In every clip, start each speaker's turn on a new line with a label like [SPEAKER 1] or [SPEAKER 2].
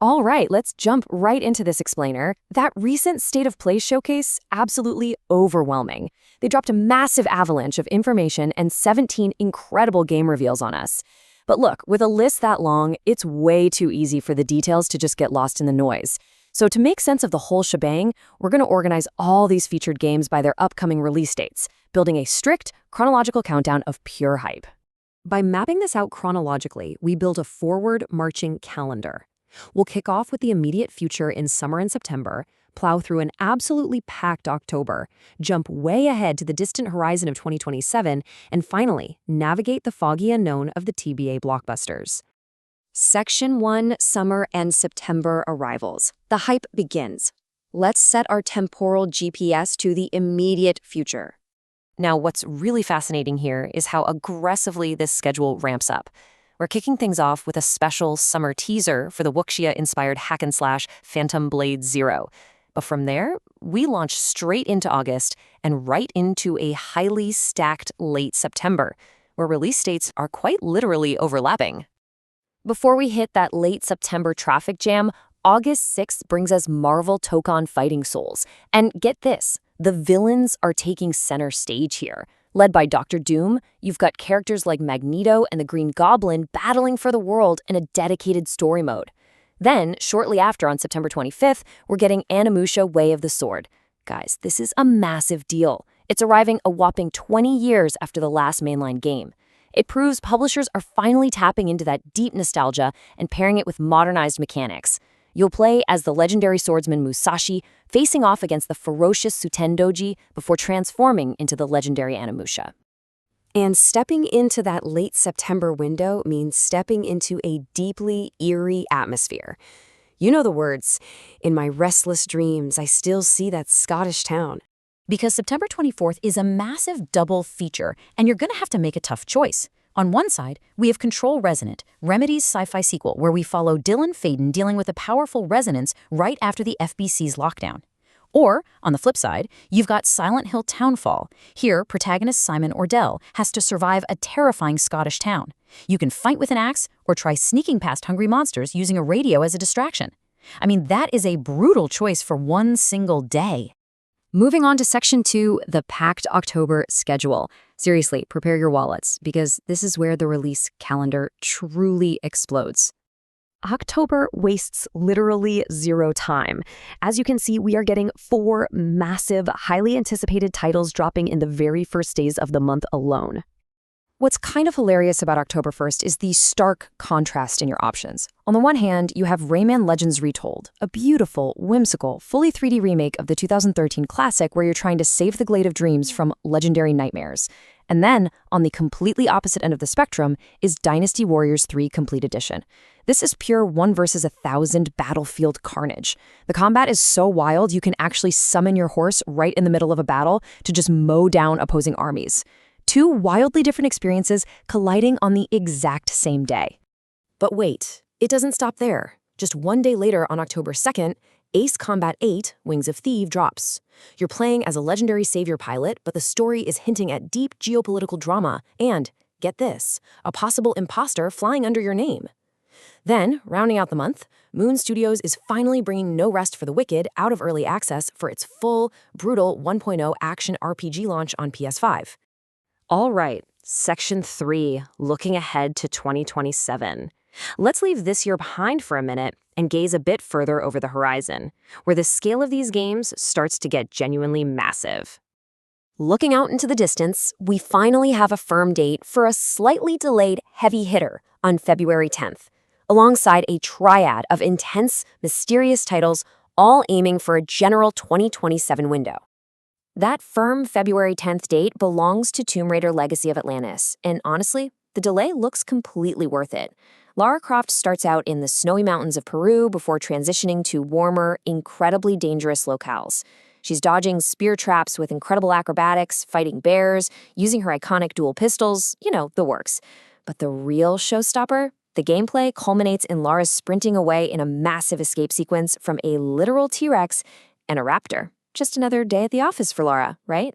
[SPEAKER 1] All right, let's jump right into this explainer. That recent State of Play showcase, absolutely overwhelming. They dropped a massive avalanche of information and 17 incredible game reveals on us. But look, with a list that long, it's way too easy for the details to just get lost in the noise. So to make sense of the whole shebang, we're going to organize all these featured games by their upcoming release dates, building a strict, chronological countdown of pure hype. By mapping this out chronologically, we build a forward-marching calendar. We'll kick off with the immediate future in summer and September, plow through an absolutely packed October, jump way ahead to the distant horizon of 2027, and finally, navigate the foggy unknown of the TBA blockbusters. Section 1, Summer and September Arrivals. The hype begins. Let's set our temporal GPS to the immediate future. Now, what's really fascinating here is how aggressively this schedule ramps up. We're kicking things off with a special summer teaser for the Wuxia-inspired hack-and-slash Phantom Blade Zero. But from there, we launch straight into August and right into a highly stacked late September, where release dates are quite literally overlapping. Before we hit that late September traffic jam, August 6th brings us Marvel Tokon Fighting Souls. And get this, the villains are taking center stage here. Led by Doctor Doom, you've got characters like Magneto and the Green Goblin battling for the world in a dedicated story mode. Then, shortly after on September 25th, we're getting Animusha Way of the Sword. Guys, this is a massive deal. It's arriving a whopping 20 years after the last mainline game. It proves publishers are finally tapping into that deep nostalgia and pairing it with modernized mechanics. You'll play as the legendary swordsman Musashi, facing off against the ferocious Sutendoji before transforming into the legendary Animusha. And stepping into that late September window means stepping into a deeply eerie atmosphere. You know the words, "In my restless dreams, I still see that Scottish town." Because September 24th is a massive double feature, and you're going to have to make a tough choice. On one side, we have Control Resonant, Remedy's sci-fi sequel, where we follow Dylan Faden dealing with a powerful resonance right after the FBC's lockdown. Or, on the flip side, you've got Silent Hill Townfall. Here, protagonist Simon Ordell has to survive a terrifying Scottish town. You can fight with an axe or try sneaking past hungry monsters using a radio as a distraction. I mean, that is a brutal choice for one single day. Moving on to Section 2, the packed October schedule. Seriously, prepare your wallets, because this is where the release calendar truly explodes. October wastes literally zero time. As you can see, we are getting 4 massive, highly anticipated titles dropping in the very first days of the month alone. What's kind of hilarious about October 1st is the stark contrast in your options. On the one hand, you have Rayman Legends Retold, a beautiful, whimsical, fully 3D remake of the 2013 classic where you're trying to save the Glade of Dreams from legendary nightmares. And then, on the completely opposite end of the spectrum, is Dynasty Warriors 3 Complete Edition. This is pure 1 versus 1,000 battlefield carnage. The combat is so wild you can actually summon your horse right in the middle of a battle to just mow down opposing armies. 2 wildly different experiences colliding on the exact same day. But wait, it doesn't stop there. Just 1 day later on October 2nd, Ace Combat 8, Wings of Thief drops. You're playing as a legendary savior pilot, but the story is hinting at deep geopolitical drama and, get this, a possible imposter flying under your name. Then, rounding out the month, Moon Studios is finally bringing No Rest for the Wicked out of early access for its full, brutal 1.0 action RPG launch on PS5. All right, Section 3, looking ahead to 2027. Let's leave this year behind for a minute and gaze a bit further over the horizon, where the scale of these games starts to get genuinely massive. Looking out into the distance, we finally have a firm date for a slightly delayed heavy hitter on February 10th, alongside a triad of intense, mysterious titles, all aiming for a general 2027 window. That firm February 10th date belongs to Tomb Raider Legacy of Atlantis, and honestly, the delay looks completely worth it. Lara Croft starts out in the snowy mountains of Peru before transitioning to warmer, incredibly dangerous locales. She's dodging spear traps with incredible acrobatics, fighting bears, using her iconic dual pistols, the works. But the real showstopper? The gameplay culminates in Lara's sprinting away in a massive escape sequence from a literal T-Rex and a raptor. Just another day at the office for Lara, right?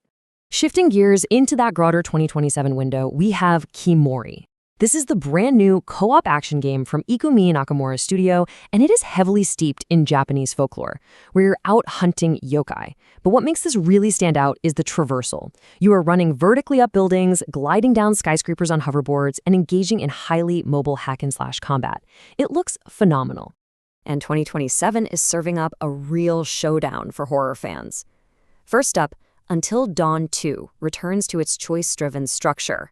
[SPEAKER 1] Shifting gears into that broader 2027 window, we have Kimori. This is the brand new co-op action game from Ikumi Nakamura's studio, and it is heavily steeped in Japanese folklore, where you're out hunting yokai. But what makes this really stand out is the traversal. You are running vertically up buildings, gliding down skyscrapers on hoverboards, and engaging in highly mobile hack-and-slash combat. It looks phenomenal. And 2027 is serving up a real showdown for horror fans. First up, Until Dawn 2 returns to its choice-driven structure.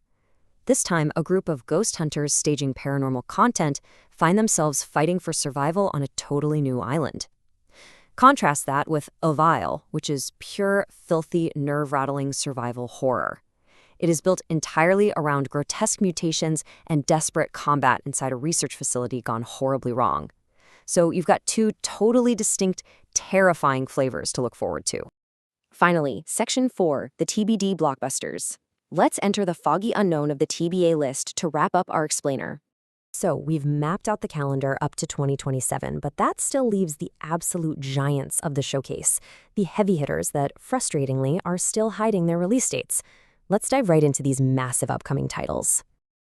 [SPEAKER 1] This time, a group of ghost hunters staging paranormal content find themselves fighting for survival on a totally new island. Contrast that with Ovile, which is pure, filthy, nerve-rattling survival horror. It is built entirely around grotesque mutations and desperate combat inside a research facility gone horribly wrong. So you've got two totally distinct, terrifying flavors to look forward to. Finally, Section 4, the TBD blockbusters. Let's enter the foggy unknown of the TBA list to wrap up our explainer. So we've mapped out the calendar up to 2027, but that still leaves the absolute giants of the showcase, the heavy hitters that, frustratingly, are still hiding their release dates. Let's dive right into these massive upcoming titles.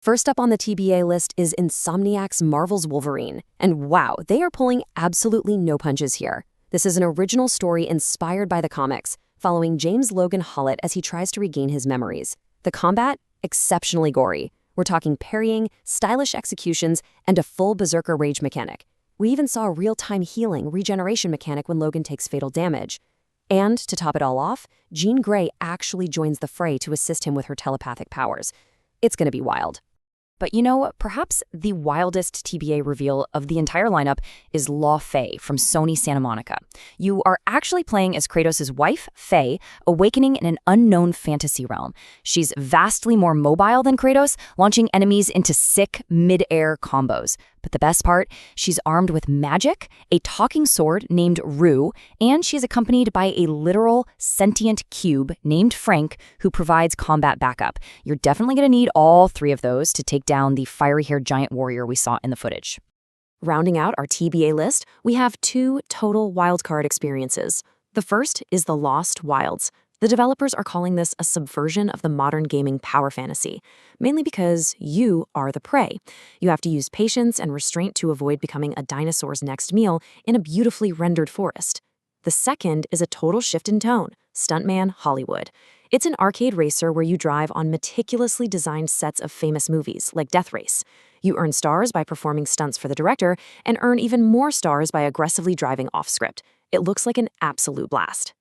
[SPEAKER 1] First up on the TBA list is Insomniac's Marvel's Wolverine. And wow, they are pulling absolutely no punches here. This is an original story inspired by the comics, following James Logan Hollett as he tries to regain his memories. The combat? Exceptionally gory. We're talking parrying, stylish executions, and a full berserker rage mechanic. We even saw a real-time healing, regeneration mechanic when Logan takes fatal damage. And, to top it all off, Jean Grey actually joins the fray to assist him with her telepathic powers. It's gonna be wild. But you know, perhaps the wildest TBA reveal of the entire lineup is Laufey from Sony Santa Monica. You are actually playing as Kratos' wife, Faye, awakening in an unknown fantasy realm. She's vastly more mobile than Kratos, launching enemies into sick mid-air combos. But the best part, she's armed with magic, a talking sword named Rue, and she's accompanied by a literal sentient cube named Frank who provides combat backup. You're definitely going to need all three of those to take down the fiery-haired giant warrior we saw in the footage. Rounding out our TBA list, we have two total wildcard experiences. The first is The Lost Wilds. The developers are calling this a subversion of the modern gaming power fantasy, mainly because you are the prey. You have to use patience and restraint to avoid becoming a dinosaur's next meal in a beautifully rendered forest. The second is a total shift in tone, Stuntman Hollywood. It's an arcade racer where you drive on meticulously designed sets of famous movies, like Death Race. You earn stars by performing stunts for the director, and earn even more stars by aggressively driving off script. It looks like an absolute blast.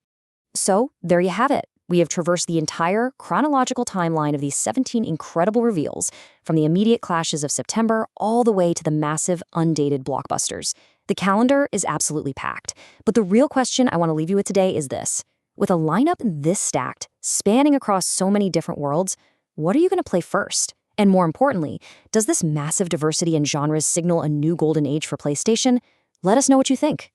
[SPEAKER 1] So, there you have it. We have traversed the entire chronological timeline of these 17 incredible reveals, from the immediate clashes of September all the way to the massive, undated blockbusters. The calendar is absolutely packed, but the real question I want to leave you with today is this. With a lineup this stacked, spanning across so many different worlds, what are you going to play first? And more importantly, does this massive diversity in genres signal a new golden age for PlayStation? Let us know what you think.